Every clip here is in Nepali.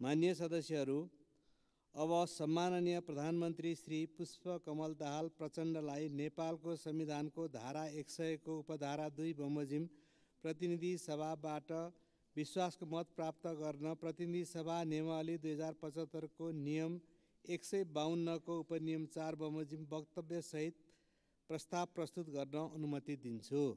माननीय सदस्यहरू, अब सम्माननीय प्रधानमन्त्री श्री पुष्पकमल दाहाल प्रचण्डलाई नेपालको संविधानको धारा 100 को उपधारा 2 बमोजिम प्रतिनिधि सभाबाट विश्वासको मत प्राप्त गर्न प्रतिनिधि सभा नियमावली 2075 को नियम 152 को उपनियम 4 बमोजिम वक्तव्य सहित प्रस्ताव प्रस्तुत गर्न अनुमति दिन्छु।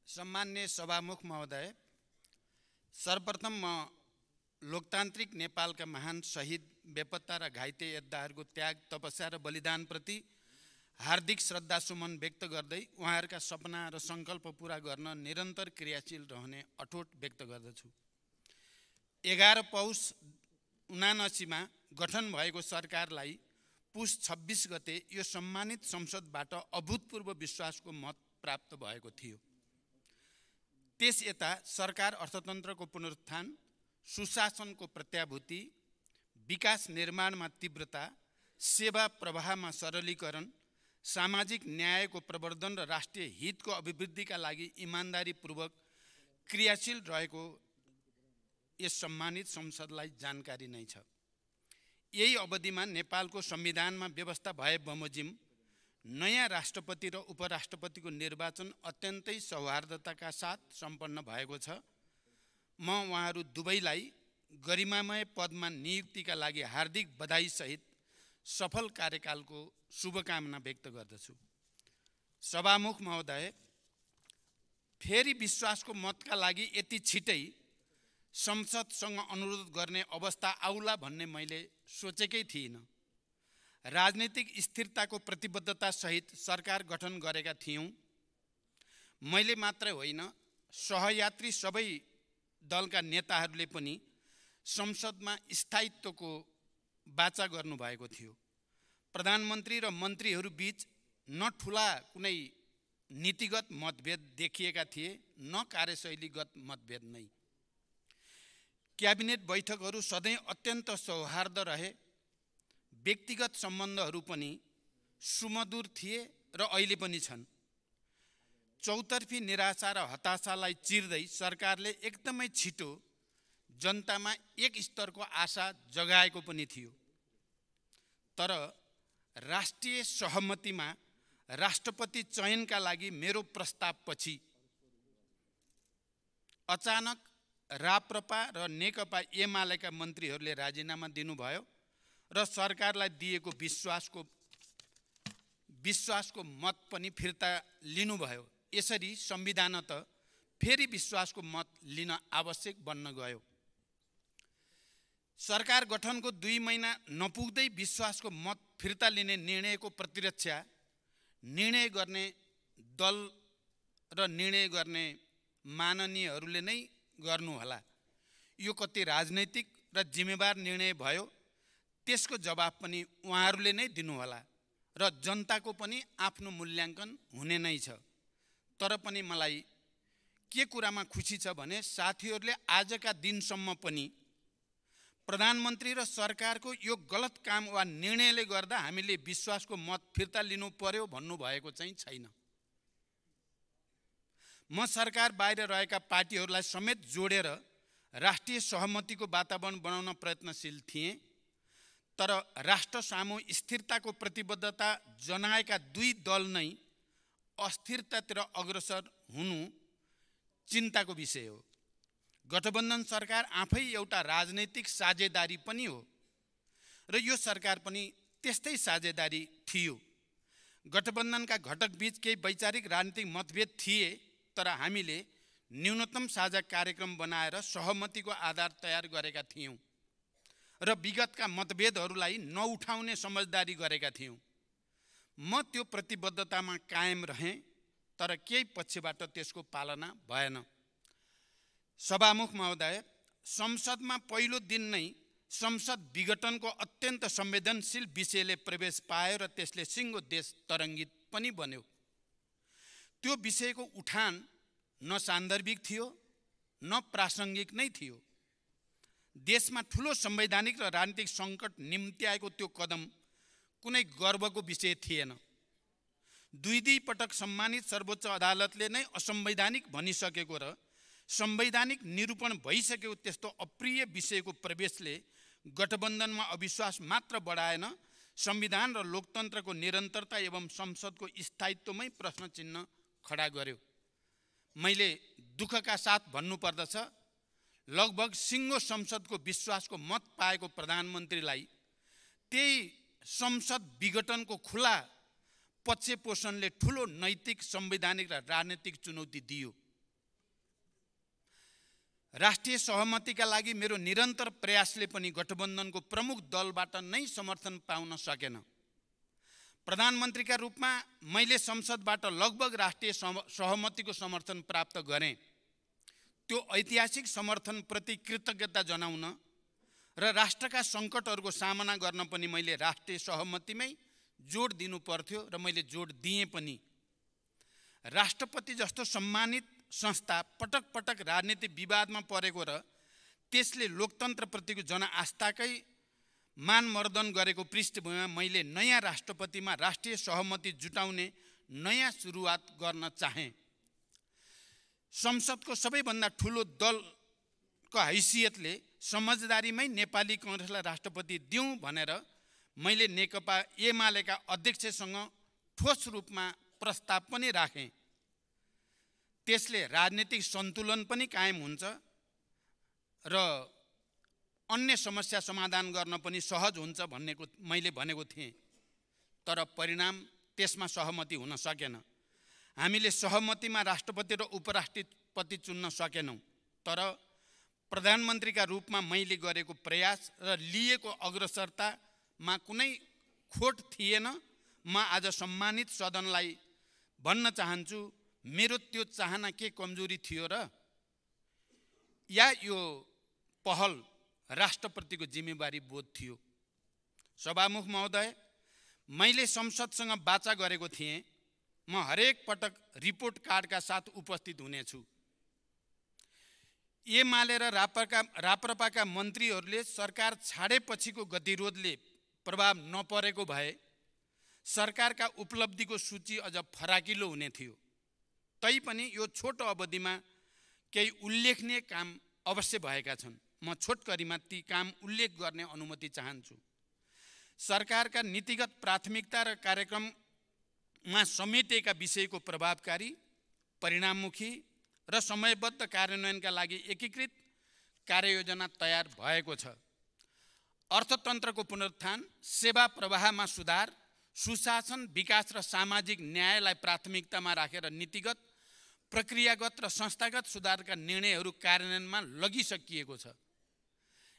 सम्मान्य सभामुख महोदय, सर्वप्रथम म लोकतान्त्रिक नेपालका महान शहीद, बेपत्ता र घाइते योद्धाहरूको त्याग, तपस्या र बलिदानप्रति हार्दिक श्रद्धासुमन व्यक्त गर्दै उहाँहरूका सपना र सङ्कल्प पूरा गर्न निरन्तर क्रियाशील रहने अठोट व्यक्त गर्दछु। 11 पौष 79 मा गठन भएको सरकारलाई पुष 26 गते यो सम्मानित संसदबाट अभूतपूर्व विश्वासको मत प्राप्त भएको थियो। त्यस यता सरकार अर्थतन्त्रको पुनरुत्थान, सुशासनको प्रत्याभूति, विकास निर्माणमा तीव्रता, सेवा प्रवाहमा सरलीकरण, सामाजिक न्यायको प्रवर्धन र राष्ट्रिय हितको अभिवृद्धिका लागि इमानदारीपूर्वक क्रियाशील रहेको यस सम्मानित संसदलाई जानकारी नै छ। यही अवधिमा नेपालको संविधानमा व्यवस्था भए बमोजिम नयाँ राष्ट्रपति र उपराष्ट्रपतिको निर्वाचन अत्यन्तै सौहार्दताका साथ सम्पन्न भएको छ। म उहाँहरू दुवैलाई गरिमामय पदमा नियुक्तिका लागि हार्दिक बधाई सहित सफल कार्यकालको शुभकामना व्यक्त गर्दछु। सभामुख महोदय, फेरि विश्वासको मतका लागि यति छिटै संसदसँग अनुरोध गर्ने अवस्था आउला भन्ने मैले सोचेकै थिइनँ। राजनीतिक स्थिरताको प्रतिबद्धता सहित सरकार गठन गरेका थियौँ। मैले मात्रै होइन, सहयात्री सबै दलका नेताहरूले पनि संसदमा स्थायित्वको वाचा गर्नुभएको थियो। प्रधानमन्त्री र मन्त्रीहरू बीच न ठुला कुनै नीतिगत मतभेद देखिएका थिए, न कार्यशैलीगत मतभेद नै। क्याबिनेट बैठकहरू सधैँ अत्यन्त सौहार्द रहे। व्यक्तिगत सम्बन्धहरू पनि सुमधुर थिए र अहिले पनि छन्। चौतर्फी निराशा र हताशालाई चिर्दै सरकारले एकदमै छिटो जनतामा एक स्तरको आशा जगाएको पनि थियो। तर राष्ट्रिय सहमतिमा राष्ट्रपति चयनका लागि मेरो प्रस्तावपछि अचानक राप्रपा र नेकपा एमालेका मन्त्रीहरूले राजीनामा दिनुभयो र सरकारलाई दिएको विश्वासको मत पनि फिर्ता लिनुभयो। यसरी संविधान त फेरि विश्वासको मत लिन आवश्यक बन्न गयो। सरकार गठनको 2 महिना नपुग्दै विश्वासको मत फिर्ता लिने निर्णयको प्रतिरक्षा निर्णय गर्ने दल र निर्णय गर्ने माननीयहरूले नै गर्नुहोला। यो कति राजनैतिक र जिम्मेवार निर्णय भयो, त्यसको जवाब पनि उहाँहरूले नै दिनुहोला र जनताको पनि आफ्नो मूल्याङ्कन हुने नै छ। तर पनि मलाई के कुरामा खुसी छ भने साथीहरूले आजका दिनसम्म पनि प्रधानमन्त्री र सरकारको यो गलत काम वा निर्णयले गर्दा हामीले विश्वासको मत फिर्ता लिनु पर्यो भन्नुभएको चाहिँ छैन। म सरकार बाहिर रहेका पार्टीहरूलाई समेत जोडेर राष्ट्रिय सहमतिको वातावरण बनाउन प्रयत्नशील थिएँ। तर राष्ट्र सामु स्थिरताको प्रतिबद्धता जनाएका 2 दल नै अस्थिरतातिर अग्रसर हुनु चिन्ताको विषय हो। गठबन्धन सरकार आफै एउटा राजनैतिक साझेदारी पनि हो र यो सरकार पनि त्यस्तै साझेदारी थियो। गठबन्धनका घटक बीच केही वैचारिक राजनीतिक मतभेद थिए, तर हामीले न्यूनतम साझा कार्यक्रम बनाएर सहमतिको आधार तयार गरेका थियौँ र विगतका मतभेदहरूलाई नउठाउने समझदारी गरेका थियौँ। म त्यो प्रतिबद्धतामा कायम रहेँ तर केही पक्षबाट त्यसको पालना भएन। सभामुख महोदय, संसदमा पहिलो दिन नै संसद विघटनको अत्यन्त संवेदनशील विषयले प्रवेश पायो र त्यसले सिङ्गो देश तरङ्गित पनि बन्यो। त्यो विषयको उठान न सान्दर्भिक थियो न प्रासङ्गिक नै थियो। देशमा ठुलो संवैधानिक र राजनीतिक सङ्कट निम्त्याएको त्यो कदम कुनै गर्वको विषय थिएन। दुई पटक सम्मानित सर्वोच्च अदालतले नै असंवैधानिक भनिसकेको र संवैधानिक निरूपण भइसकेको त्यस्तो अप्रिय विषयको प्रवेशले गठबन्धनमा अविश्वास मात्र बढाएन, संविधान र लोकतन्त्रको निरन्तरता एवं संसदको स्थायित्वमै प्रश्न चिन्ह खडा गर्यो। मैले दुःखका साथ भन्नुपर्दछ, लगभग सिङ्गो संसदको विश्वासको मत पाएको प्रधानमन्त्रीलाई त्यही संसद विघटनको खुला पक्ष पोषणले ठुलो नैतिक, संवैधानिक र राजनीतिक चुनौती दियो। राष्ट्रिय सहमतिका लागि मेरो निरन्तर प्रयासले पनि गठबन्धनको प्रमुख दलबाट नै समर्थन पाउन सकेन। प्रधानमन्त्रीका रूपमा मैले संसदबाट लगभग राष्ट्रिय सहमतिको समर्थन प्राप्त गरेँ। त्यो ऐतिहासिक समर्थनप्रति कृतज्ञता जनाउन र राष्ट्रका सङ्कटहरूको सामना गर्न पनि मैले राष्ट्रिय सहमतिमै जोड दिनु पर्थ्यो र मैले जोड दिएँ पनि। राष्ट्रपति जस्तो सम्मानित संस्था पटक पटक राजनीतिक विवादमा परेको र त्यसले लोकतन्त्रप्रतिको जनआस्थाकै मानमर्दन गरेको पृष्ठभूमिमा मैले नयाँ राष्ट्रपतिमा राष्ट्रिय सहमति जुटाउने नयाँ सुरुवात गर्न चाहेँ। संसदको सबैभन्दा ठुलो दलको हैसियतले समझदारीमै नेपाली काङ्ग्रेसलाई राष्ट्रपति दिउँ भनेर मैले नेकपा एमालेका अध्यक्षसँग ठोस रूपमा प्रस्ताव पनि राखेँ। त्यसले राजनीतिक सन्तुलन पनि कायम हुन्छ र अन्य समस्या समाधान गर्न पनि सहज हुन्छ भन्नेको मैले भनेको थिएँ। तर परिणाम त्यसमा सहमति हुन सकेन। हामीले सहमतिमा राष्ट्रपति र उपराष्ट्रपति चुन्न सकेनौँ। तर प्रधानमन्त्रीका रूपमा मैले गरेको प्रयास र लिएको अग्रसरतामा कुनै खोट थिएन। म आज सम्मानित सदनलाई भन्न चाहन्छु, मेरो त्यो चाहना के कमजोरी थियो र या यो पहल राष्ट्रप्रतिको जिम्मेवारी बोध थियो? सभामुख महोदय, मैले संसदसँग वाचा गरेको थिएँ, म हरेक पटक रिपोर्ट कार्डका साथ उपस्थित हुनेछु। एमाले र राप्रपाका मन्त्रीहरूले सरकार छाडेपछिको गतिरोधले प्रभाव नपरेको भए सरकारका उपलब्धिको सूची अझ फराकिलो हुने थियो। तैपनि यो छोटो अवधिमा केही उल्लेखनीय काम अवश्य भएका छन्। म छोटकरीमा ती काम उल्लेख गर्ने अनुमति चाहन्छु। सरकारका नीतिगत प्राथमिकता र कार्यक्रममा समेटिएका विषयको प्रभावकारी, परिणाममुखी र समयबद्ध कार्यान्वयनका लागि एकीकृत कार्ययोजना तयार भएको छ। अर्थतन्त्रको पुनरुत्थान, सेवा प्रवाहमा सुधार, सुशासन, विकास र सामाजिक न्यायलाई प्राथमिकतामा राखेर नीतिगत, प्रक्रियागत र संस्थागत सुधारका निर्णयहरू कार्यान्वयनमा लगिसकिएको छ।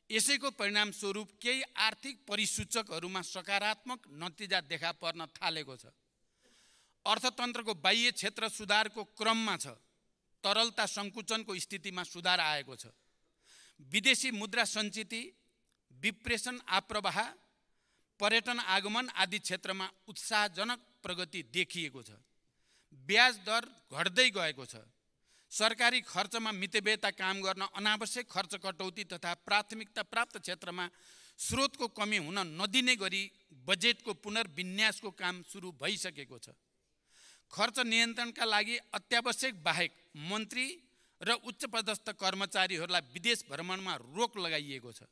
यसैको परिणामस्वरूप केही आर्थिक परिसूचकहरूमा सकारात्मक नतिजा देखा पर्न थालेको छ। अर्थतन्त्रको बाह्य क्षेत्र सुधारको क्रममा छ। तरलता सङ्कुचनको स्थितिमा सुधार आएको छ। विदेशी मुद्रा सञ्चिति, विप्रेषण आप्रवाह, पर्यटन आगमन आदि क्षेत्रमा उत्साहजनक प्रगति देखिएको छ। ब्याज दर घट्दै गएको छ। सरकारी खर्चमा मितव्ययता काम गर्न अनावश्यक खर्च कटौती तथा प्राथमिकता प्राप्त क्षेत्रमा स्रोतको कमी हुन नदिने गरी बजेटको पुनर्विन्यासको काम सुरु भइसकेको छ। खर्च नियन्त्रणका लागि अत्यावश्यक बाहेक मन्त्री र उच्चपदस्थ कर्मचारीहरूलाई विदेश भ्रमणमा रोक लगाइएको छ।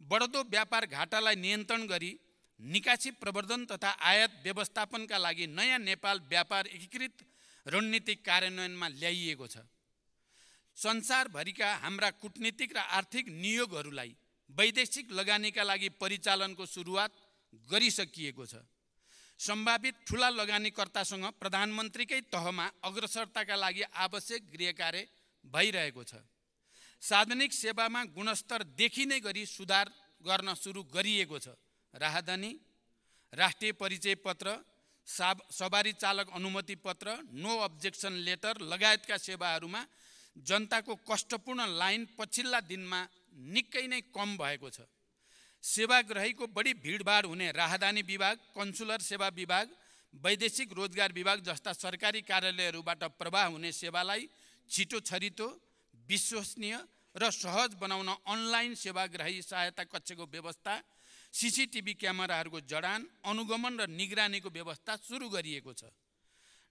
बढ्दो व्यापार घाटालाई नियन्त्रण गरी निकासी प्रवर्धन तथा आयात व्यवस्थापनका लागि नयाँ नेपाल व्यापार एकीकृत रणनीतिक कार्यान्वयनमा ल्याइएको छ। संसारभरिका हाम्रा कूटनीतिक र आर्थिक नियोगहरूलाई वैदेशिक लगानीका लागि परिचालनको सुरुवात गरिसकिएको छ। सम्भावित ठुला लगानीकर्तासँग प्रधानमन्त्रीकै तहमा अग्रसरताका लागि आवश्यक गृहकार्य भइरहेको छ। सार्वजनिक सेवामा गुणस्तर देखिने गरी सुधार गर्न सुरु गरिएको छ। राहदानी, राष्ट्रिय परिचय पत्र, सवारी चालक अनुमति पत्र, नो अब्जेक्सन लेटर लगायतका सेवाहरूमा जनताको कष्टपूर्ण लाइन पछिल्ला दिनमा निकै नै कम भएको छ। सेवाग्राहीको बढी भिडभाड हुने राहदानी विभाग, कन्सुलर सेवा विभाग, वैदेशिक रोजगार विभाग जस्ता सरकारी कार्यालयहरूबाट प्रवाह हुने सेवालाई छिटो छरितो, विश्वसनीय र सहज बनाउन अनलाइन सेवाग्राही सहायता कक्षको व्यवस्था, सीसीटीभी क्यामेराहरूको जडान, अनुगमन र निगरानीको व्यवस्था सुरु गरिएको छ।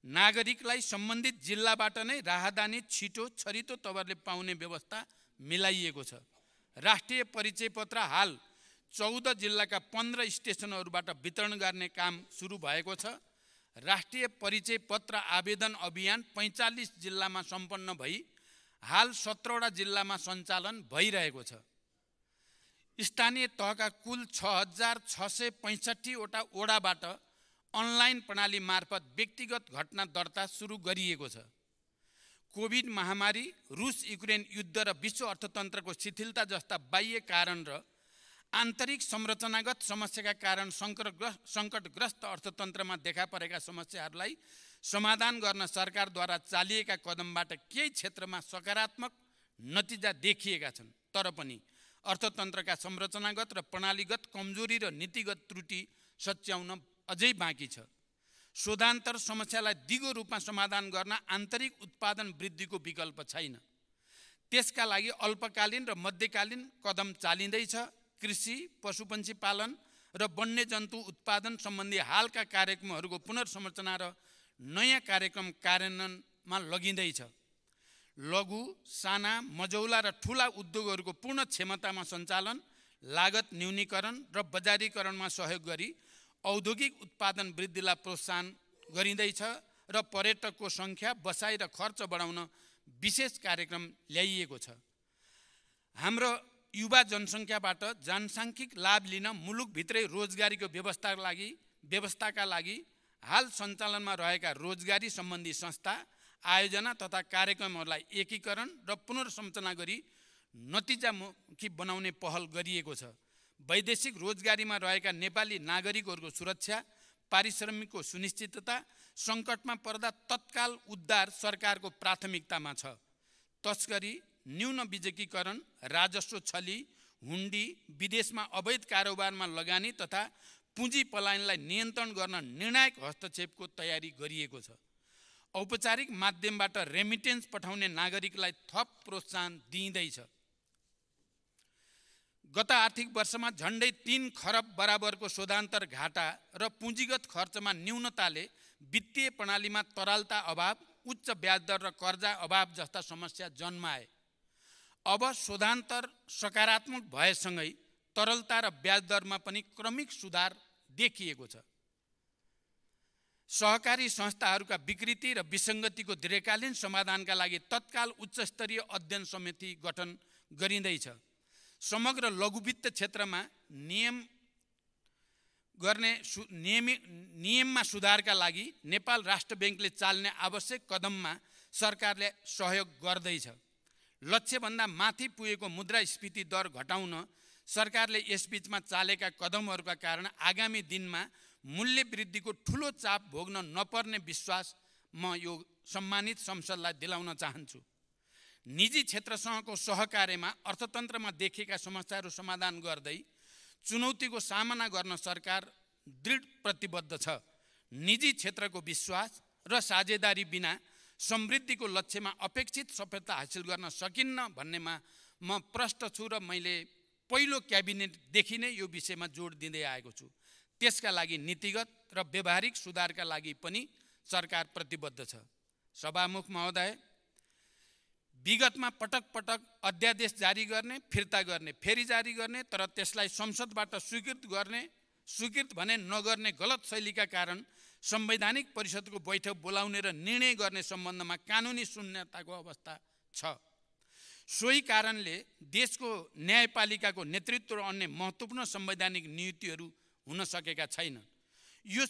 नागरिकलाई सम्बन्धित जिल्लाबाट नै राहदानी छिटो छरितो तवरले पाउने व्यवस्था मिलाइएको छ। राष्ट्रिय परिचय पत्र हाल 14 जिल्लाका 15 स्टेसनहरूबाट वितरण गर्ने काम सुरु भएको छ। राष्ट्रिय परिचय पत्र आवेदन अभियान 45 जिल्लामा सम्पन्न भई हाल 17वटा जिल्लामा सञ्चालन भइरहेको छ। स्थानीय तहका कुल 6665 वटा ओडाबाट अनलाइन प्रणाली मार्फत व्यक्तिगत घटना दर्ता सुरु गरिएको छ। कोभिड महामारी, रुस युक्रेन युद्ध र विश्व अर्थतन्त्रको शिथिलता जस्ता बाह्य कारण र आन्तरिक संरचनागत समस्याका कारण सङ्कटग्रस्त अर्थतन्त्रमा देखा परेका समस्याहरूलाई समाधान गर्न सरकारद्वारा चालिएका कदमबाट केही क्षेत्रमा सकारात्मक नतिजा देखिएका छन्। तर पनि अर्थतन्त्रका संरचनागत र प्रणालीगत कमजोरी र नीतिगत त्रुटि सच्याउन अझै बाँकी छ। शोधान्तर समस्यालाई दिगो रूपमा समाधान गर्न आन्तरिक उत्पादन वृद्धिको विकल्प छैन। त्यसका लागि अल्पकालीन र मध्यकालीन कदम चालिँदैछ। कृषि, पशुपन्छी पालन र वन्यजन्तु उत्पादन सम्बन्धी हालका कार्यक्रमहरूको पुनर्संरचना र नयाँ कार्यक्रम कार्यान्वयनमा लगिँदैछ। लघु, साना, मझौला र ठुला उद्योगहरूको पूर्ण क्षमतामा सञ्चालन, लागत न्यूनीकरण र बजारीकरणमा सहयोग गरी औद्योगिक उत्पादन वृद्धिलाई प्रोत्साहन गरिँदैछ र पर्यटकको सङ्ख्या, बसाइ र खर्च बढाउन विशेष कार्यक्रम ल्याइएको छ। हाम्रो युवा जनसङ्ख्याबाट जनसाङ्ख्यिक लाभ लिन मुलुकभित्रै रोजगारीको व्यवस्थाका लागि हाल सञ्चालनमा रहेका रोजगारी सम्बन्धी संस्था, आयोजना तथा कार्यक्रमहरूलाई एकीकरण र पुनर्संरचना गरी नतिजामुखी बनाउने पहल गरिएको छ। वैदेशिक रोजगारीमा रहेका नेपाली नागरिकहरूको सुरक्षा, पारिश्रमिकको सुनिश्चितता, सङ्कटमा पर्दा तत्काल उद्धार सरकारको प्राथमिकतामा छ। तस्करी, न्यून विकेन्द्रीकरण, राजस्व छली, हुन्डी, विदेशमा अवैध कारोबारमा लगानी तथा पुँजी पलायनलाई नियन्त्रण गर्न निर्णायक हस्तक्षेपको तयारी गरिएको छ। औपचारिक माध्यमबाट रेमिटेन्स पठाउने नागरिकलाई थप प्रोत्साहन दिइँदैछ। गत आर्थिक वर्षमा झन्डै 3 खरब बराबरको शोधान्तर घाटा र पुँजीगत खर्चमा न्यूनताले वित्तीय प्रणालीमा तरलता अभाव, उच्च ब्याजदर र कर्जा अभाव जस्ता समस्या जन्माए। अब शोधान्तर सकारात्मक भएसँगै तरलता र ब्याजदरमा पनि क्रमिक सुधार देखिएको छ। सहकारी संस्थाहरूका विकृति र विसङ्गतिको दीर्घकालीन समाधानका लागि तत्काल उच्चस्तरीय अध्ययन समिति गठन गरिँदैछ। समग्र लघुवित्त क्षेत्रमा नियममा सुधारका लागि नेपाल राष्ट्र ब्याङ्कले चाल्ने आवश्यक कदममा सरकारले सहयोग गर्दैछ। लक्ष्यभन्दा माथि पुगेको मुद्रास्फीति दर घटाउन सरकारले यसबीचमा चालेका कदमहरूका कारण आगामी दिनमा मूल्य वृद्धिको ठुलो चाप भोग्न नपर्ने विश्वास म यो सम्मानित संसदलाई दिलाउन चाहन्छु। निजी क्षेत्रसँगको सहकार्यमा अर्थतन्त्रमा देखिएका समस्याहरू समाधान गर्दै चुनौतीको सामना गर्न सरकार दृढ प्रतिबद्ध छ। निजी क्षेत्रको विश्वास र साझेदारी बिना समृद्धिको लक्ष्यमा अपेक्षित सफलता हासिल गर्न सकिन्न भन्नेमा म प्रष्ट छु र मैले पहिलो क्याबिनेटदेखि नै यो विषयमा जोड दिँदै आएको छु। त्यसका लागि नीतिगत र व्यवहारिक सुधारका लागि पनि सरकार प्रतिबद्ध छ। सभामुख महोदय, विगतमा पटक पटक अध्यादेश जारी गर्ने, फिर्ता गर्ने, फेरि जारी गर्ने, तर त्यसलाई संसदबाट स्वीकृत भने नगर्ने गलत शैलीका कारण संवैधानिक परिषदको बैठक बोलाउने र निर्णय गर्ने सम्बन्धमा कानुनी शून्यताको अवस्था छ। सोही कारणले देशको न्यायपालिकाको नेतृत्व र अन्य महत्त्वपूर्ण संवैधानिक नियुक्तिहरू हुन सकेका छैनन्। यो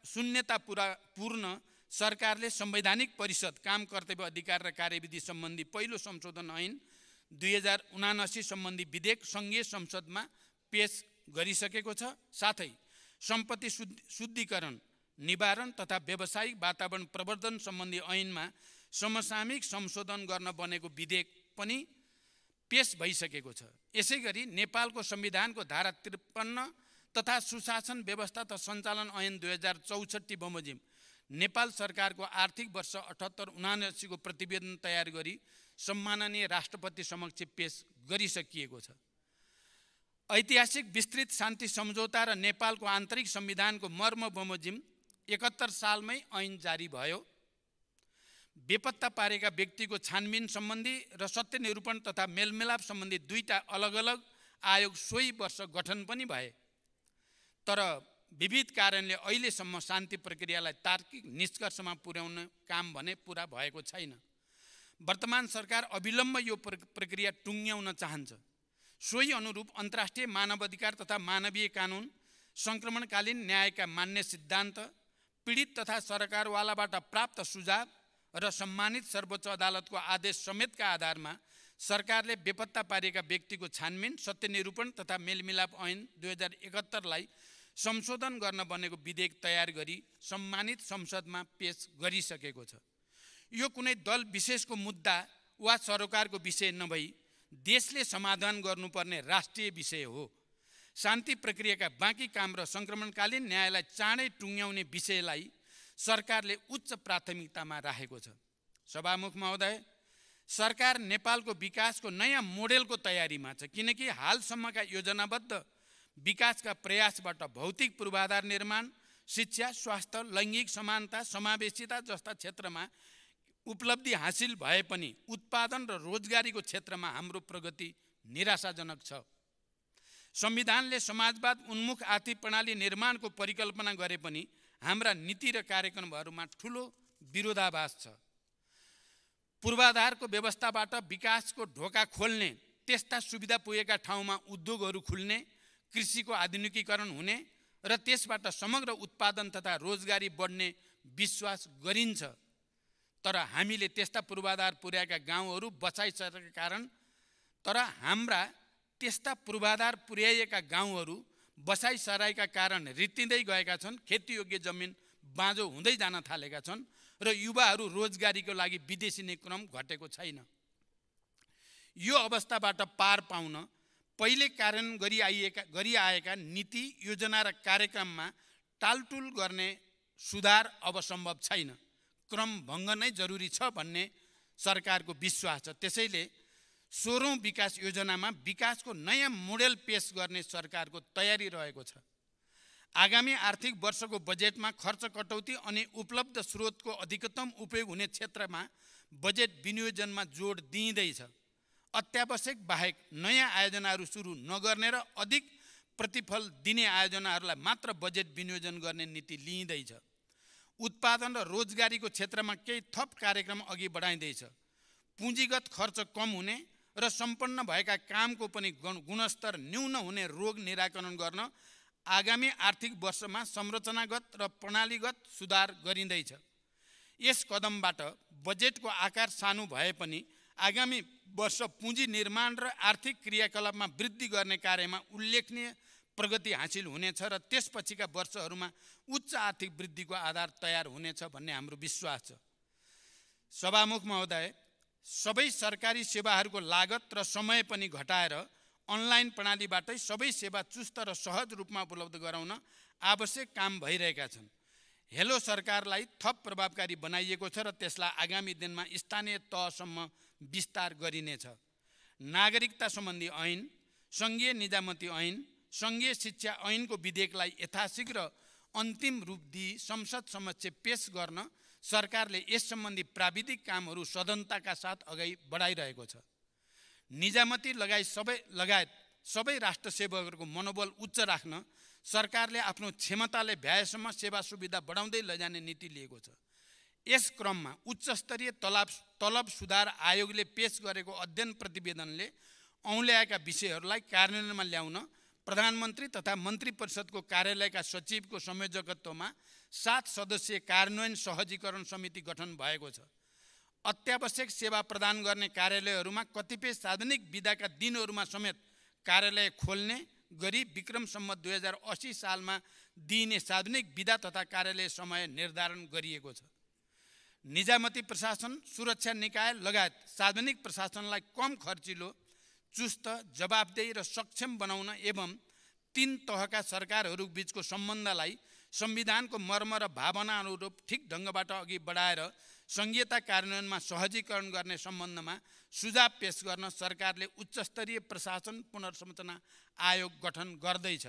शून्यतापूर्ण सरकारले संवैधानिक परिषद, काम कर्तव्य अधिकार र कार्यविधि सम्बन्धी पहिलो संशोधन ऐन 2079 सम्बन्धी विधेयक सङ्घीय संसदमा पेश गरिसकेको छ। साथै सम्पत्ति शुद्धिकरण, निवारण तथा व्यावसायिक वातावरण प्रवर्धन सम्बन्धी ऐनमा समसामयिक संशोधन गर्न बनेको विधेयक पनि पेश भइसकेको छ। यसैगरी नेपालको संविधानको धारा 53 तथा सुशासन व्यवस्था तथा सञ्चालन ऐन 2064 बमोजिम नेपाल सरकारको आर्थिक वर्ष 78-79 को प्रतिवेदन तयार गरी सम्माननीय राष्ट्रपति समक्ष पेश गरिसकिएको छ। ऐतिहासिक विस्तृत शान्ति सम्झौता र नेपालको आन्तरिक संविधानको मर्म बमोजिम 71 सालमै ऐन जारी भयो। बेपत्ता पारेका व्यक्तिको छानबिन सम्बन्धी र सत्य निरूपण तथा मेलमिलाप सम्बन्धी दुईटा अलग अलग आयोग सोही वर्ष गठन पनि भए। तर विविध कारणले अहिलेसम्म शान्ति प्रक्रियालाई तार्किक निष्कर्षमा पुर्याउने काम भने पुरा भएको छैन। वर्तमान सरकार अविलम्ब यो प्रक्रिया टुङ्ग्याउन चाहन्छ। सोही अनुरूप अन्तर्राष्ट्रिय मानवाधिकार तथा मानवीय कानुन, सङ्क्रमणकालीन न्यायका मान्य सिद्धान्त, पीडित तथा सरकारवालाबाट प्राप्त सुझाव र सम्मानित सर्वोच्च अदालतको आदेश समेतका आधारमा सरकारले बेपत्ता पारिएका व्यक्तिको छानबिन, सत्य निरूपण तथा मेलमिलाप ऐन 2071 लाई संशोधन गर्न बनेको विधेयक तयार गरी सम्मानित संसदमा पेश गरिसकेको छ। यो कुनै दल विशेषको मुद्दा वा सरकारको विषय नभई देशले समाधान गर्नुपर्ने राष्ट्रिय विषय हो। शान्ति प्रक्रियाका बाँकी काम र सङ्क्रमणकालीन न्यायलाई चाँडै टुङ्ग्याउने विषयलाई सरकारले उच्च प्राथमिकतामा राखेको छ। सभामुख महोदय, सरकार नेपालको विकासको नयाँ मोडेलको तयारीमा छ, किनकि हालसम्मका योजनाबद्ध विकासका प्रयासबाट भौतिक पूर्वाधार निर्माण, शिक्षा, स्वास्थ्य, लैङ्गिक समानता, समावेशिता जस्ता क्षेत्रमा उपलब्धि हासिल भए पनि उत्पादन र रोजगारीको क्षेत्रमा हाम्रो प्रगति निराशाजनक छ। संविधानले समाजवाद उन्मुख आर्थिक प्रणाली निर्माणको परिकल्पना गरे पनि हाम्रा नीति र कार्यक्रमहरूमा ठुलो विरोधाभास छ। पूर्वाधारको व्यवस्थाबाट विकासको ढोका खोल्ने, त्यस्ता सुविधा पुगेका ठाउँमा उद्योगहरू खुल्ने, कृषिको आधुनिकीकरण हुने र त्यसबाट समग्र उत्पादन तथा रोजगारी बढ्ने विश्वास गरिन्छ। तर हामीले त्यस्ता पूर्वाधार पुर्याएका गाउँहरू बचाइसकेका कारण त्यस्ता पूर्वाधार पुर्याइएका गाउँहरू बसाइसराएका कारण रित्तिँदै गएका छन्। खेतीयोग्य जमिन बाँझो हुँदै जान थालेका छन् र युवाहरू रोजगारीको लागि विदेशिने क्रम घटेको छैन। यो अवस्थाबाट पार पाउन पहिले कार्यान्वयन गरिआएका नीति, योजना र कार्यक्रममा टालटुल गर्ने सुधार अब सम्भव छैन। क्रम भङ्ग नै जरुरी छ भन्ने सरकारको विश्वास छ। त्यसैले 16औं विकास योजनामा विकासको नयाँ मोडेल पेश गर्ने सरकारको तयारी रहेको छ। आगामी आर्थिक वर्षको बजेटमा खर्च कटौती अनि उपलब्ध स्रोतको अधिकतम उपयोग हुने क्षेत्रमा बजेट विनियोजनमा जोड दिइँदैछ। अत्यावश्यक बाहेक नयाँ आयोजनाहरू सुरु नगर्ने र अधिक प्रतिफल दिने आयोजनाहरूलाई मात्र बजेट विनियोजन गर्ने नीति लिइँदैछ। उत्पादन र रोजगारीको क्षेत्रमा केही थप कार्यक्रम अघि बढाइँदैछ। पुँजीगत खर्च कम हुने र सम्पन्न भएका कामको पनि गुणस्तर न्यून हुने रोग निराकरण गर्न आगामी आर्थिक वर्षमा संरचनागत र प्रणालीगत सुधार गरिँदैछ। यस कदमबाट बजेटको आकार सानो भए पनि आगामी वर्ष पुँजी निर्माण र आर्थिक क्रियाकलापमा वृद्धि गर्ने कार्यमा उल्लेखनीय प्रगति हासिल हुनेछ र त्यसपछिका वर्षहरूमा उच्च आर्थिक वृद्धिको आधार तयार हुनेछ भन्ने हाम्रो विश्वास छ। सभामुख महोदय, सबै सरकारी सेवाहरूको लागत र समय पनि घटाएर अनलाइन प्रणालीबाटै सबै सेवा चुस्त र सहज रूपमा उपलब्ध गराउन आवश्यक काम भइरहेका छन्। हेलो सरकारलाई थप प्रभावकारी बनाइएको छ र त्यसलाई आगामी दिनमा स्थानीय तहसम्म विस्तार गरिनेछ। नागरिकता सम्बन्धी ऐन, सङ्घीय निजामती ऐन, सङ्घीय शिक्षा ऐनको विधेयकलाई यथाशीघ्र अन्तिम रूप दिई संसद समक्ष पेश गर्न सरकारले यस सम्बन्धी प्राविधिक कामहरू सदनताका साथ अगाडि बढाइरहेको छ। निजामती लगायत सबै राष्ट्र सेवकहरूको मनोबल उच्च राख्न सरकारले आफ्नो क्षमताले भ्याएसम्म सेवा सुविधा बढाउँदै लैजाने नीति लिएको छ। यस क्रममा उच्चस्तरीय तलब सुधार आयोगले पेश गरेको अध्ययन प्रतिवेदनले औँल्याएका विषयहरूलाई कार्यान्वयनमा ल्याउन प्रधानमन्त्री तथा मन्त्री परिषदको कार्यालयका सचिवको संयोजकत्वमा 7 सदस्यीय कार्यान्वयन सहजीकरण समिति गठन भएको छ। अत्यावश्यक सेवा प्रदान गर्ने कार्यालयहरूमा कतिपय सार्वजनिक बिदाका दिनहरूमा समेत कार्यालय खोल्ने गरी विक्रम सम्वत 2080 सालमा दिइने सार्वजनिक बिदा तथा कार्यालय समय निर्धारण गरिएको छ। निजामती प्रशासन, सुरक्षा निकाय लगायत सार्वजनिक प्रशासनलाई कम खर्चिलो, चुस्त, जवाबदेही र सक्षम बनाउन एवं तीन तहका सरकारहरू बीचको सम्बन्धलाई संविधानको मर्म र भावना अनुरूप ठिक ढङ्गबाट अघि बढाएर संघीयता कार्यान्वयनमा सहजीकरण गर्ने सम्बन्धमा सुझाव पेश गर्न सरकारले उच्चस्तरीय प्रशासन पुनर्संरचना आयोग गठन गर्दैछ।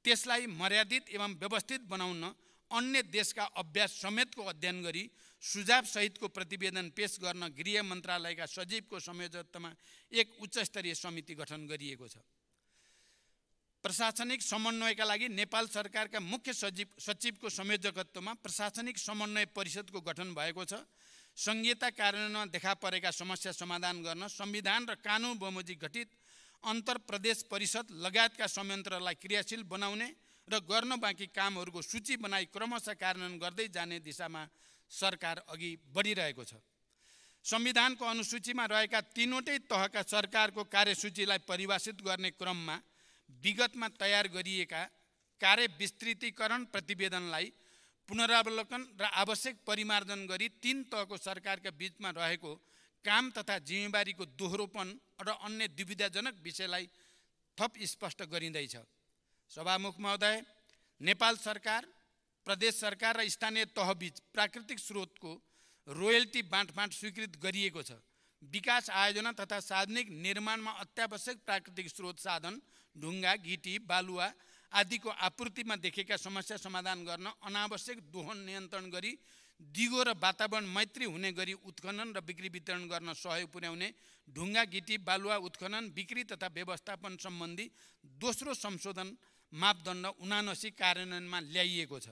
त्यसलाई मर्यादित एवं व्यवस्थित बनाउन अन्य देशका अभ्यास समेतको अध्ययन गरी सुझाव सहितको प्रतिवेदन पेश गर्न गृह मन्त्रालयका सचिवको संयोजकत्वमा एक उच्चस्तरीय समिति गठन गरिएको छ। प्रशासनिक समन्वयका लागि नेपाल सरकारका मुख्य सचिवको संयोजकत्वमा प्रशासनिक समन्वय परिषदको गठन भएको छ। संघीयता कार्यान्वयनमा देखा परेका समस्या समाधान गर्न संविधान र कानुन बमोजिम गठित अन्तर प्रदेश परिषद लगायतका संयन्त्रलाई क्रियाशील बनाउने र गर्न बाँकी कामहरूको सूची बनाई क्रमशः कार्यान्वयन गर्दै जाने दिशामा सरकार अघि बढिरहेको छ। संविधानको अनुसूचीमा रहेका तीनवटै तहका सरकारको कार्यसूचीलाई परिभाषित गर्ने क्रममा विगतमा तयार गरिएका कार्य विस्तृतीकरण प्रतिवेदनलाई पुनरावलोकन र आवश्यक परिमार्जन गरी तीन तहको सरकारका बीचमा रहेको काम तथा जिम्मेवारीको दोहोरोपन र अन्य दुविधाजनक विषयलाई थप स्पष्ट गरिँदैछ। सभामुख महोदय, नेपाल सरकार, प्रदेश सरकार र स्थानीय तहबीच प्राकृतिक स्रोतको रोयल्टी बाँडफाँड स्वीकृत गरिएको छ। विकास आयोजना तथा सार्वजनिक निर्माणमा अत्यावश्यक प्राकृतिक स्रोत साधन, ढुङ्गा, गिटी, बालुवा आदिको आपूर्तिमा देखेका समस्या समाधान गर्न अनावश्यक दोहन नियन्त्रण गरी दिगो र वातावरण मैत्री हुने गरी उत्खनन र बिक्री वितरण गर्न सहयोग पुर्याउने ढुङ्गा, गिटी, बालुवा उत्खनन, बिक्री तथा व्यवस्थापन सम्बन्धी दोस्रो संशोधन मापदण्ड 79 कार्यान्वयनमा ल्याइएको छ।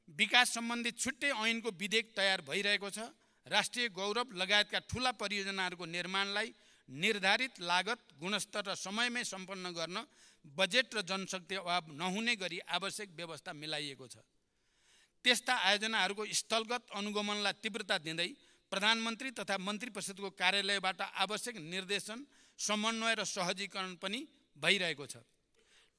विकास सम्बन्धी छुट्टै ऐनको विधेयक तयार भइरहेको छ। राष्ट्रिय गौरव लगायतका ठूला परियोजनाहरूको निर्माणलाई निर्धारित लागत, गुणस्तर र समयमै सम्पन्न गर्न बजेट र जनशक्ति अभाव नहुने गरी आवश्यक व्यवस्था मिलाइएको छ। त्यस्ता आयोजनाहरूको स्थलगत अनुगमनलाई तीव्रता दिँदै प्रधानमन्त्री तथा मन्त्री परिषदको कार्यालयबाट आवश्यक निर्देशन, समन्वय र सहजीकरण पनि भइरहेको छ।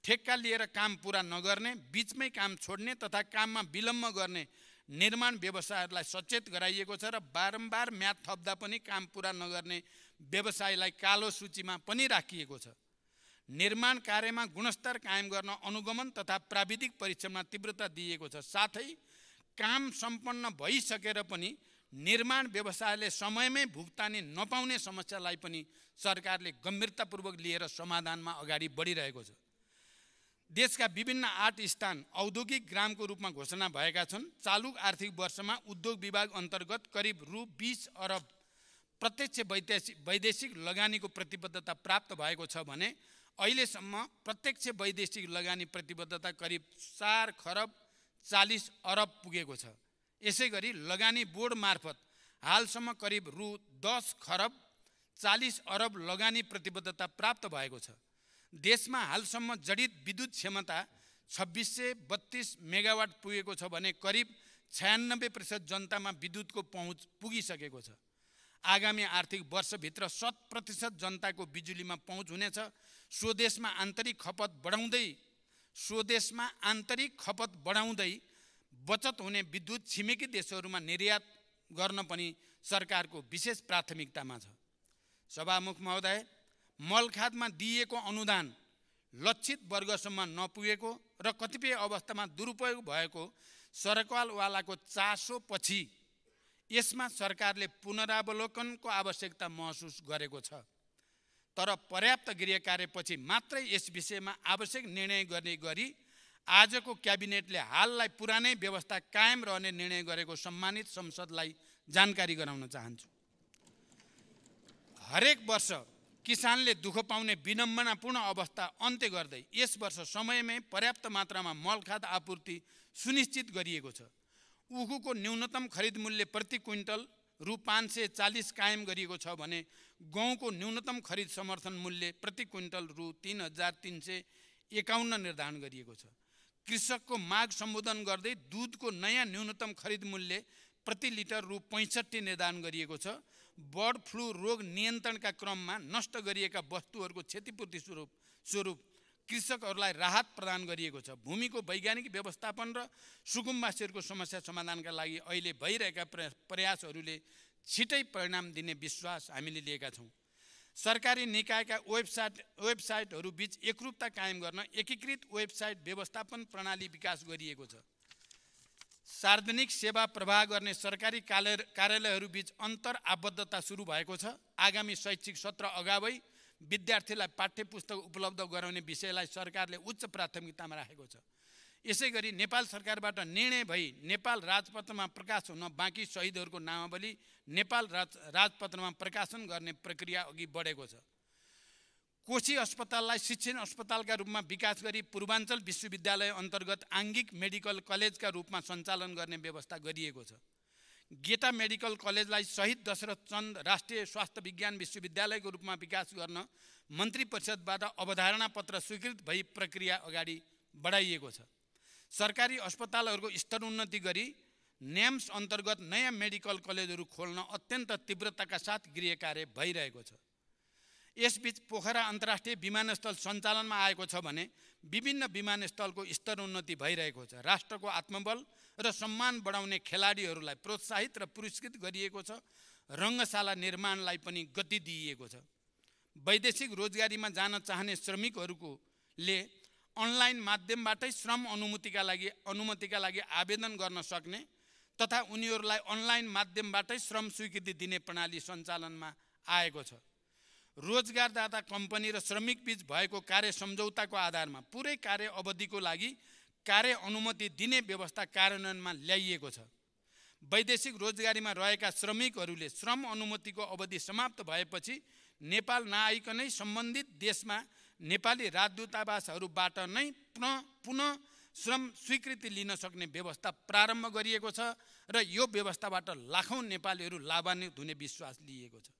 ठेक्का लिएर काम पुरा नगर्ने, बीचमै काम छोड्ने तथा काममा विलम्ब गर्ने निर्माण व्यवसायहरूलाई सचेत गराइएको छ र बारम्बार म्याद थप्दा पनि काम पुरा नगर्ने व्यवसायलाई कालो सूचीमा पनि राखिएको छ। निर्माण कार्यमा गुणस्तर कायम गर्न अनुगमन तथा प्राविधिक परीक्षणमा तीव्रता दिइएको छ। साथै काम सम्पन्न भइसकेर पनि निर्माण व्यवसायले समयमै भुक्तानी नपाउने समस्यालाई पनि सरकारले गम्भीरतापूर्वक लिएर समाधानमा अगाडि बढिरहेको छ। देशका विभिन्न 8 स्थान औद्योगिक ग्रामको रूपमा घोषणा भएका छन्। चालू आर्थिक वर्षमा उद्योग विभाग अन्तर्गत करिब रु 20 अरब प्रत्यक्ष वैदेशिक लगानीको प्रतिबद्धता प्राप्त भएको छ भने अहिलेसम्म प्रत्यक्ष वैदेशिक लगानी प्रतिबद्धता करिब 4 खरब 40 अरब पुगेको छ। यसैगरी लगानी बोर्ड मार्फत हालसम्म करिब रु 10 खरब 40 अरब लगानी प्रतिबद्धता प्राप्त भएको छ। देशमा हालसम्म जडित विद्युत क्षमता 2632 मेगावाट पुगेको छ भने करिब 96% जनतामा विद्युतको पहुँच पुगिसकेको छ। आगामी आर्थिक वर्षभित्र 100% जनताको बिजुलीमा पहुँच हुनेछ। स्वदेशमा आन्तरिक खपत बढाउँदै बचत हुने विद्युत छिमेकी देशहरूमा निर्यात गर्न पनि सरकारको विशेष प्राथमिकतामा छ। सभामुख महोदय, मलखादमा दिइएको अनुदान लक्षित वर्गसम्म नपुगेको र कतिपय अवस्थामा दुरुपयोग भएको सरकारवालाको चासोपछि यसमा सरकारले पुनरावलोकनको आवश्यकता महसुस गरेको छ। तर पर्याप्त गृह कार्यपछि मात्रै यस विषयमा आवश्यक निर्णय गर्ने गरी आजको क्याबिनेटले हाललाई पुरानै व्यवस्था कायम रहने निर्णय गरेको सम्मानित संसदलाई जानकारी गराउन चाहन्छु। हरेक वर्ष किसानले दुःख पाउने विडम्बनापूर्ण अवस्था अन्त्य गर्दै यस वर्ष समयमै पर्याप्त मात्रामा मलखाद आपूर्ति सुनिश्चित गरिएको छ। उखुको न्यूनतम खरिद मूल्य प्रति क्विन्टल रु 540 कायम गरिएको छ भने गहुँको न्यूनतम खरिद समर्थन मूल्य प्रति क्विन्टल रु 3351 निर्धारण गरिएको छ। कृषकको माग सम्बोधन गर्दै दुधको नयाँ न्यूनतम खरिद मूल्य प्रति लिटर रु 65 निर्धारण गरिएको छ। बर्ड फ्लू रोग नियन्त्रणका क्रममा नष्ट गरिएका वस्तुहरूको क्षतिपूर्ति स्वरूप कृषकहरूलाई राहत प्रदान गरिएको छ। भूमिको वैज्ञानिक व्यवस्थापन र सुकुम्बासीहरूको समस्या समाधानका लागि अहिले भइरहेका प्रयासहरूले छिटै परिणाम दिने विश्वास हामीले लिएका छौँ। सरकारी निकायका वेबसाइटहरू बीच एकरूपता कायम गर्न एकीकृत वेबसाइट व्यवस्थापन प्रणाली विकास गरिएको छ। सार्वजनिक सेवा प्रवाह गर्ने सरकारी कार्यालयहरू बीच अन्तर आबद्धता सुरु भएको छ। आगामी शैक्षिक सत्र अगावै विद्यार्थीलाई पाठ्यपुस्तक उपलब्ध गराउने विषयलाई सरकारले उच्च प्राथमिकतामा राखेको छ। यसैगरी नेपाल सरकारबाट निर्णय भई नेपाल राजपत्रमा प्रकाश हुन बाँकी शहीदहरूको नामावली नेपाल राजपत्रमा प्रकाशन गर्ने प्रक्रिया अघि बढेको छ। कोशी अस्पताललाई शिक्षण अस्पतालका रूपमा विकास गरी पूर्वाञ्चल विश्वविद्यालय अन्तर्गत आङ्गिक मेडिकल कलेजका रूपमा सञ्चालन गर्ने व्यवस्था गरिएको छ। गेटा मेडिकल कलेजलाई शहीद दशरथ चन्द राष्ट्रिय स्वास्थ्य विज्ञान विश्वविद्यालयको रूपमा विकास गर्न मन्त्री परिषदबाट अवधारणा पत्र स्वीकृत भई प्रक्रिया अगाडि बढाइएको छ। सरकारी अस्पतालहरूको स्तरोन्नति गरी न्याम्स अन्तर्गत नयाँ मेडिकल कलेजहरू खोल्न अत्यन्त तीव्रताका साथ गृह कार्य भइरहेको छ। यसबीच पोखरा अन्तर्राष्ट्रिय विमानस्थल सञ्चालनमा आएको छ भने विभिन्न विमानस्थलको स्तरोन्नति भइरहेको छ। राष्ट्रको आत्मबल र सम्मान बढाउने खेलाडीहरूलाई प्रोत्साहित र पुरस्कृत गरिएको छ। रङ्गशाला निर्माणलाई पनि गति दिइएको छ। वैदेशिक रोजगारीमा जान चाहने श्रमिकहरूले अनलाइन माध्यमबाटै श्रम अनुमतिका लागि आवेदन गर्न सक्ने तथा उनीहरूलाई अनलाइन माध्यमबाटै श्रम स्वीकृति दिने प्रणाली सञ्चालनमा आएको छ। रोजगारदाता कम्पनी र श्रमिक बीच भएको कार्य सम्झौताको आधारमा पुरै कार्य अवधिको लागि कार्य अनुमति दिने व्यवस्था कार्यान्वयनमा ल्याइएको छ। वैदेशिक रोजगारीमा रहेका श्रमिकहरूले श्रम अनुमतिको अवधि समाप्त भएपछि नेपाल नआइकनै सम्बन्धित देशमा नेपाली राजदूतावासहरूबाट नै पुनः श्रम स्वीकृति लिन सक्ने व्यवस्था प्रारम्भ गरिएको छ र यो व्यवस्थाबाट लाखौँ नेपालीहरू लाभान्वित हुने विश्वास लिएको छ।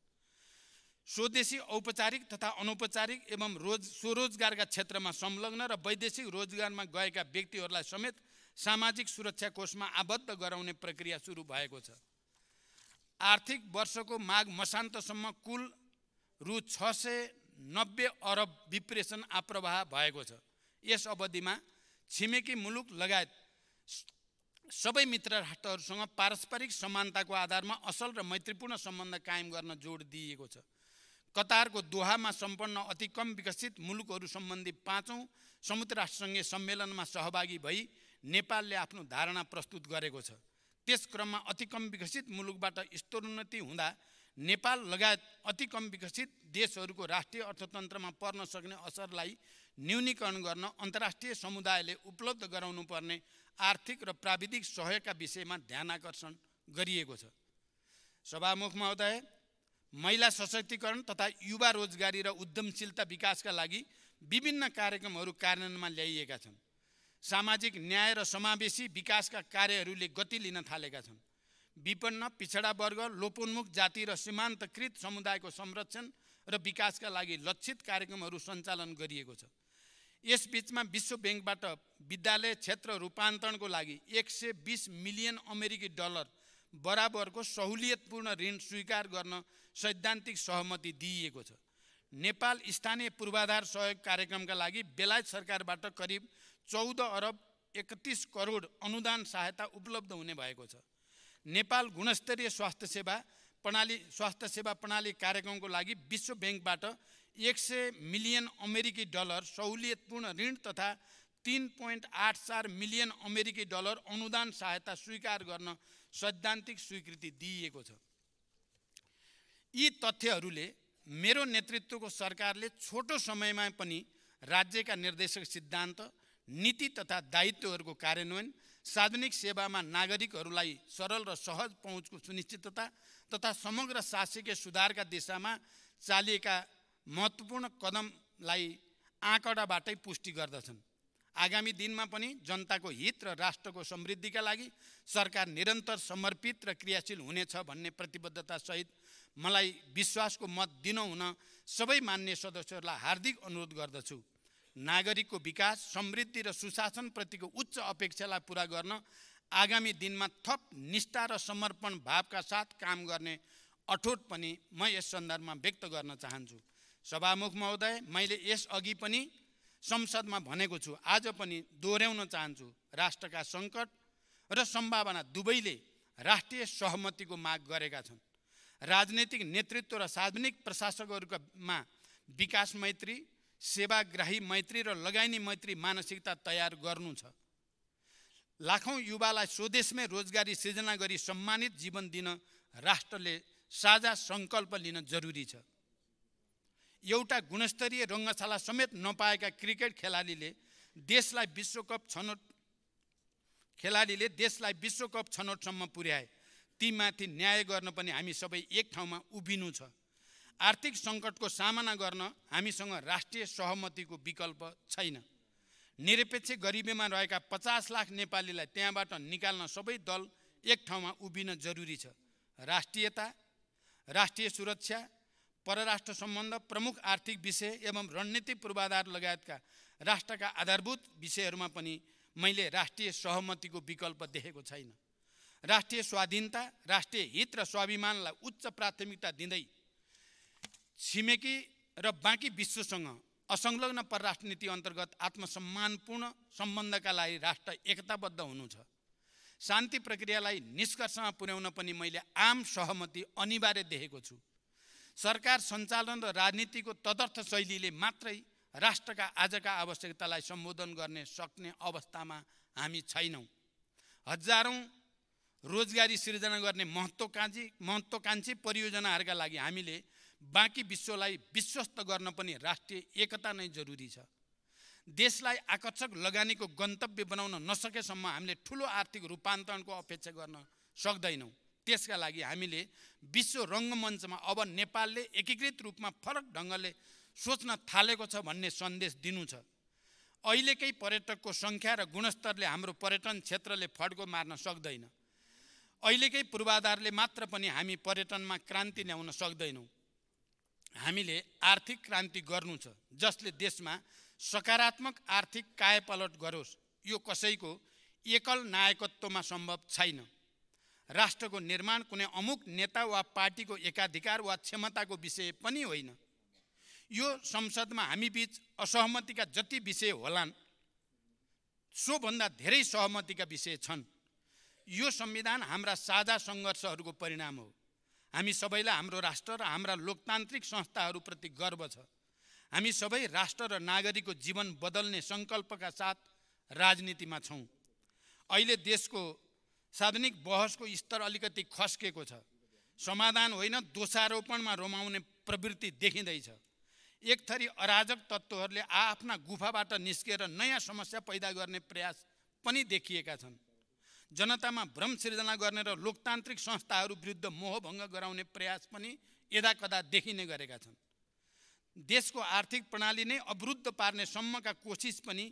स्वदेशी औपचारिक तथा अनौपचारिक एवं स्वरोजगारका क्षेत्रमा संलग्न र वैदेशिक रोजगारमा गएका व्यक्तिहरूलाई समेत सामाजिक सुरक्षा कोषमा आबद्ध गराउने प्रक्रिया सुरु भएको छ। आर्थिक वर्षको माघ मसान्तसम्म कुल रु 690 अरब विप्रेषण आप्रवाह भएको छ। यस अवधिमा छिमेकी मुलुक लगायत सबै मित्र राष्ट्रहरूसँग पारस्परिक समानताको आधारमा असल र मैत्रीपूर्ण सम्बन्ध कायम गर्न जोड दिइएको छ। कतारको दोहामा सम्पन्न अति कम विकसित मुलुकहरू सम्बन्धी 5औं संयुक्त राष्ट्रसङ्घीय सम्मेलनमा सहभागी भई नेपालले आफ्नो धारणा प्रस्तुत गरेको छ। त्यस क्रममा अति कम विकसित मुलुकबाट स्तरोन्नति हुँदा नेपाल लगायत अति कम विकसित देशहरूको राष्ट्रिय अर्थतन्त्रमा पर्न सक्ने असरलाई न्यूनीकरण गर्न अन्तर्राष्ट्रिय समुदायले उपलब्ध गराउनुपर्ने आर्थिक र प्राविधिक सहयोगका विषयमा ध्यानाकर्षण गरिएको छ। सभामुख महोदय, महिला सशक्तिकरण तथा युवा रोजगारी र उद्यमशीलता विकासका लागि विभिन्न कार्यक्रमहरू कार्यान्वयनमा ल्याइएका छन्। सामाजिक न्याय र समावेशी विकासका कार्यहरूले गति लिन थालेका छन्। विपन्न, पिछडा वर्ग, लोपोन्मुख जाति र सीमान्तकृत समुदायको संरक्षण र विकासका लागि लक्षित कार्यक्रमहरू सञ्चालन गरिएको छ। यसबीचमा विश्व ब्याङ्कबाट विद्यालय क्षेत्र रूपान्तरणको लागि 120 मिलियन अमेरिकी डलर बराबरको सहुलियतपूर्ण ऋण स्वीकार गर्न सैद्धान्तिक सहमति दिइएको छ। नेपाल स्थानीय पूर्वाधार सहयोग कार्यक्रमका लागि बेलायत सरकारबाट करिब 14 अरब 31 करोड अनुदान सहायता उपलब्ध हुने भएको छ। नेपाल गुणस्तरीय स्वास्थ्य सेवा प्रणाली कार्यक्रमको लागि विश्व ब्याङ्कबाट 100 मिलियन अमेरिकी डलर सहुलियतपूर्ण ऋण तथा 3.84 मिलियन अमेरिकी डलर अनुदान सहायता स्वीकार गर्न सैद्धान्तिक स्वीकृति दिइएको छ। यी तथ्यहरूले मेरो नेतृत्वको सरकारले छोटो समयमा पनि राज्यका निर्देशक सिद्धान्त, नीति तथा दायित्वहरूको कार्यान्वयन, सार्वजनिक सेवामा नागरिकहरूलाई सरल र सहज पहुँचको सुनिश्चितता तथा समग्र शासकीय सुधारका दिशामा चालिएका महत्त्वपूर्ण कदमलाई आँकडाबाटै पुष्टि गर्दछन्। आगामी दिनमा पनि जनताको हित र राष्ट्रको समृद्धिका लागि सरकार निरन्तर समर्पित र क्रियाशील हुनेछ भन्ने प्रतिबद्धतासहित मलाई विश्वासको मत दिनुहुन सबै मान्य सदस्यहरूलाई हार्दिक अनुरोध गर्दछु। नागरिकको विकास, समृद्धि र सुशासनप्रतिको उच्च अपेक्षालाई पुरा गर्न आगामी दिनमा थप निष्ठा र समर्पण भावका साथ काम गर्ने अठोट पनि म यस सन्दर्भमा व्यक्त गर्न चाहन्छु। सभामुख महोदय, मैले यसअघि पनि संसदमा भनेको छु, आज पनि दोहोर्याउन चाहन्छु। राष्ट्रका सङ्कट र सम्भावना दुवैले राष्ट्रिय सहमतिको माग गरेका छन्। राजनैतिक नेतृत्व र सार्वजनिक प्रशासकहरूमा विकास मैत्री, सेवाग्राही मैत्री र लगानी मैत्री मानसिकता तयार गर्नु छ। लाखौं युवालाई स्वदेशमै रोजगारी सृजना गरी सम्मानित जीवन दिन राष्ट्रले साझा सङ्कल्प लिन जरुरी छ। एउटा गुणस्तरीय रङ्गशाला समेत नपाएका क्रिकेट खेलाडीले देशलाई विश्वकप छनौटसम्म पुर्याए। तीमाथि न्याय गर्न पनि हामी सबै एक ठाउँमा उभिनु छ। आर्थिक सङ्कटको सामना गर्न हामीसँग राष्ट्रिय सहमतिको विकल्प छैन। निरपेक्ष गरिबीमा रहेका 50 लाख नेपालीलाई त्यहाँबाट निकाल्न सबै दल एक ठाउँमा उभिन जरुरी छ। राष्ट्रियता, राष्ट्रिय सुरक्षा, परराष्ट्र सम्बन्ध, प्रमुख आर्थिक विषय एवं रणनीतिक पूर्वाधार लगायतका राष्ट्रका आधारभूत विषयहरूमा पनि मैले राष्ट्रिय सहमतिको विकल्प देखेको छैन। राष्ट्रिय स्वाधीनता, राष्ट्रिय हित र स्वाभिमानलाई उच्च प्राथमिकता दिँदै छिमेकी र बाँकी विश्वसँग असंलग्न परराष्ट्र नीति अन्तर्गत आत्मसम्मानपूर्ण सम्बन्धका लागि राष्ट्र एकताबद्ध हुनु छ। शान्ति प्रक्रियालाई निष्कर्षमा पुर्याउन पनि मैले आम सहमति अनिवार्य देखेको छु। सरकार सञ्चालन र राजनीतिको तदर्थ शैलीले मात्रै राष्ट्रका आजका आवश्यकतालाई सम्बोधन गर्ने सक्ने अवस्थामा हामी छैनौँ। हजारौं रोजगारी सृजना गर्ने महत्त्वकांक्षी परियोजनाहरूका लागि हामीले बाँकी विश्वलाई विश्वस्त गर्न पनि राष्ट्रिय एकता नै जरुरी छ। देशलाई आकर्षक लगानीको गन्तव्य बनाउन नसकेसम्म हामीले ठुलो आर्थिक रूपान्तरणको अपेक्षा गर्न सक्दैनौँ। त्यसका लागि हामीले विश्व रङ्गमञ्चमा अब नेपालले एकीकृत रूपमा फरक ढङ्गले सोच्न थालेको छ भन्ने सन्देश दिनु छ। अहिलेकै पर्यटकको सङ्ख्या र गुणस्तरले हाम्रो पर्यटन क्षेत्रले फड्को मार्न सक्दैन। अहिलेकै पूर्वाधारले मात्र पनि हामी पर्यटनमा क्रान्ति ल्याउन सक्दैनौँ। हामीले आर्थिक क्रान्ति गर्नु छ जसले देशमा सकारात्मक आर्थिक कायापलट गरोस्। यो कसैको एकल नायकत्वमा सम्भव छैन। राष्ट्रको निर्माण कुनै अमुक नेता वा पार्टीको एकाधिकार वा क्षमताको विषय पनि होइन। यो संसदमा हामी बीच असहमतिका जति विषय होलान् सोभन्दा धेरै सहमतिका विषय छन्। यो संविधान हाम्रा साझा सङ्घर्षहरूको परिणाम हो। हामी सबैलाई हाम्रो राष्ट्र र हाम्रा लोकतान्त्रिक संस्थाहरूप्रति गर्व छ। हामी सबै राष्ट्र र नागरिकको जीवन बदल्ने सङ्कल्पका साथ राजनीतिमा छौँ। अहिले देशको सार्वजनिक बहसको स्तर अलिकति खस्केको छ। समाधान होइन दोषारोपणमा रमाउने प्रवृत्ति देखिँदैछ। एक थरी अराजक तत्त्वहरूले आफ्ना गुफाबाट निस्केर नयाँ समस्या पैदा गर्ने प्रयास पनि देखिएका छन्। जनतामा भ्रम सिर्जना गर्ने र लोकतान्त्रिक संस्थाहरू विरुद्ध मोहभङ्ग गराउने प्रयास पनि यदाकदा देखिने गरेका छन्। देशको आर्थिक प्रणाली नै अवरुद्ध पार्ने सम्मका कोसिस पनि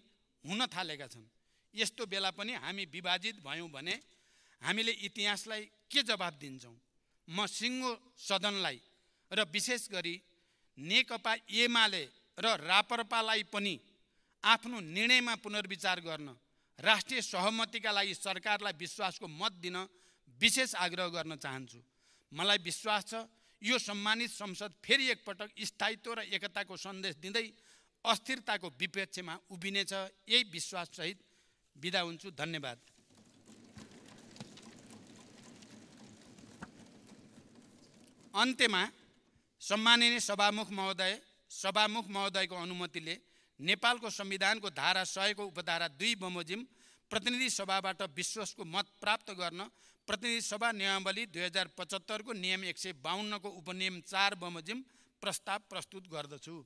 हुन थालेका छन्। यस्तो बेला पनि हामी विभाजित भयौँ भने हामीले इतिहासलाई के जवाब दिन्छौँ? म सिङ्गो सदनलाई र विशेष गरी नेकपा एमाले र राप्रपालाई पनि आफ्नो निर्णयमा पुनर्विचार गर्न, राष्ट्रिय सहमतिका लागि सरकारलाई विश्वासको मत दिन विशेष आग्रह गर्न चाहन्छु। मलाई विश्वास छ यो सम्मानित संसद फेरि एकपटक स्थायित्व र एकताको सन्देश दिँदै अस्थिरताको विपक्षमा उभिनेछ। यही विश्वाससहित बिदा हुन्छु। धन्यवाद। अन्त्यमा सम्माननीय सभामुख महोदयको अनुमतिले नेपालको संविधानको धारा 100 को उपधारा 2 बमोजिम प्रतिनिधि सभाबाट विश्वासको मत प्राप्त गर्न प्रतिनिधि सभा नियमावली 2075 को नियम 152 को उपनियम 4 बमोजिम प्रस्ताव प्रस्तुत गर्दछु।